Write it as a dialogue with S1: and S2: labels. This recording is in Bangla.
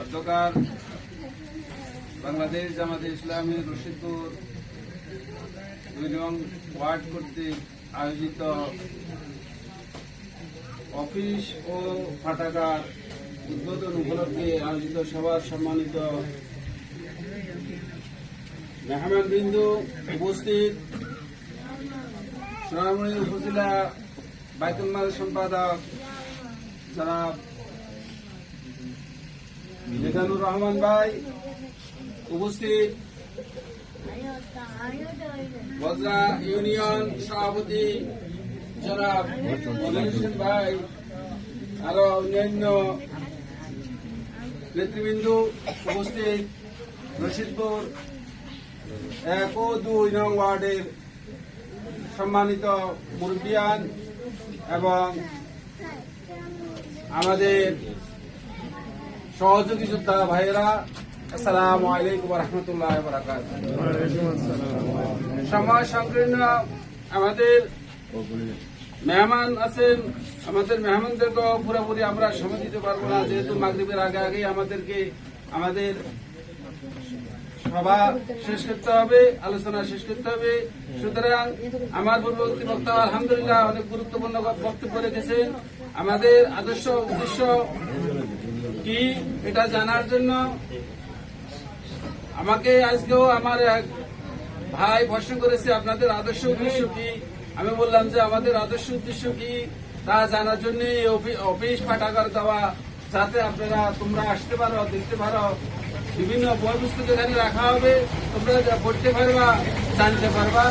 S1: অধ্যকার বাংলাদেশ জামাতে ইসলামী রশিদপুর 2 নং ওয়ার্ড কর্তৃক আয়োজিত অফিস ও পাঠাগার উদ্বোধন উপলক্ষে আয়োজিত সভার সম্মানিত মেহমানবৃন্দ, উপস্থিত সোনামণি উপজেলা বাইতুল মাল সম্পাদক জনাব মিজানুর রহমান ভাই, উপস্থিত বজরা ইউনিয়ন সভাপতি জনাব মনির হোসেন ভাই, আরো অন্যান্য নেতৃবৃন্দ, উপস্থিত রশিদপুর 1 ও 2 নং ওয়ার্ডের সম্মানিত মুরব্বিয়ান এবং আমাদের সহযোগী যোদ্ধা ভাইয়েরা, আসসালামু আলাইকুম ওয়া রাহমাতুল্লাহি ওয়া বারাকাতুহু। সময় সংকীর্ণ, আমাদের মেহমান আছেন, আমাদের মেহমানদেরকে পুরোপুরি আমরা সময় দিতে পারবো না, যেহেতু মাগরিবের আগে আগেই আমাদের সভা শেষ করতে হবে, আলোচনা শেষ করতে হবে। সুতরাং আমার পূর্ববর্তী বক্তা আলহামদুলিল্লাহ অনেক গুরুত্বপূর্ণ বক্তব্য রেখেছেন। আমাদের আদর্শ উদ্দেশ্য কি এটা জানার জন্য আমাকে আজকেও আমার এক ভাই প্রশ্ন করেছে, আপনাদের আদর্শ উদ্দেশ্য কি? আমি বললাম যে আমাদের আদর্শ উদ্দেশ্য কি তা জানার জন্য অফিস পাঠাগার দেওয়া, যাতে তোমরা আসতে পারো, দেখতে পারো, বিভিন্ন বই পুস্তক এখানে রাখা হবে, তোমরা পড়তে পারবা, জানতে পারবা।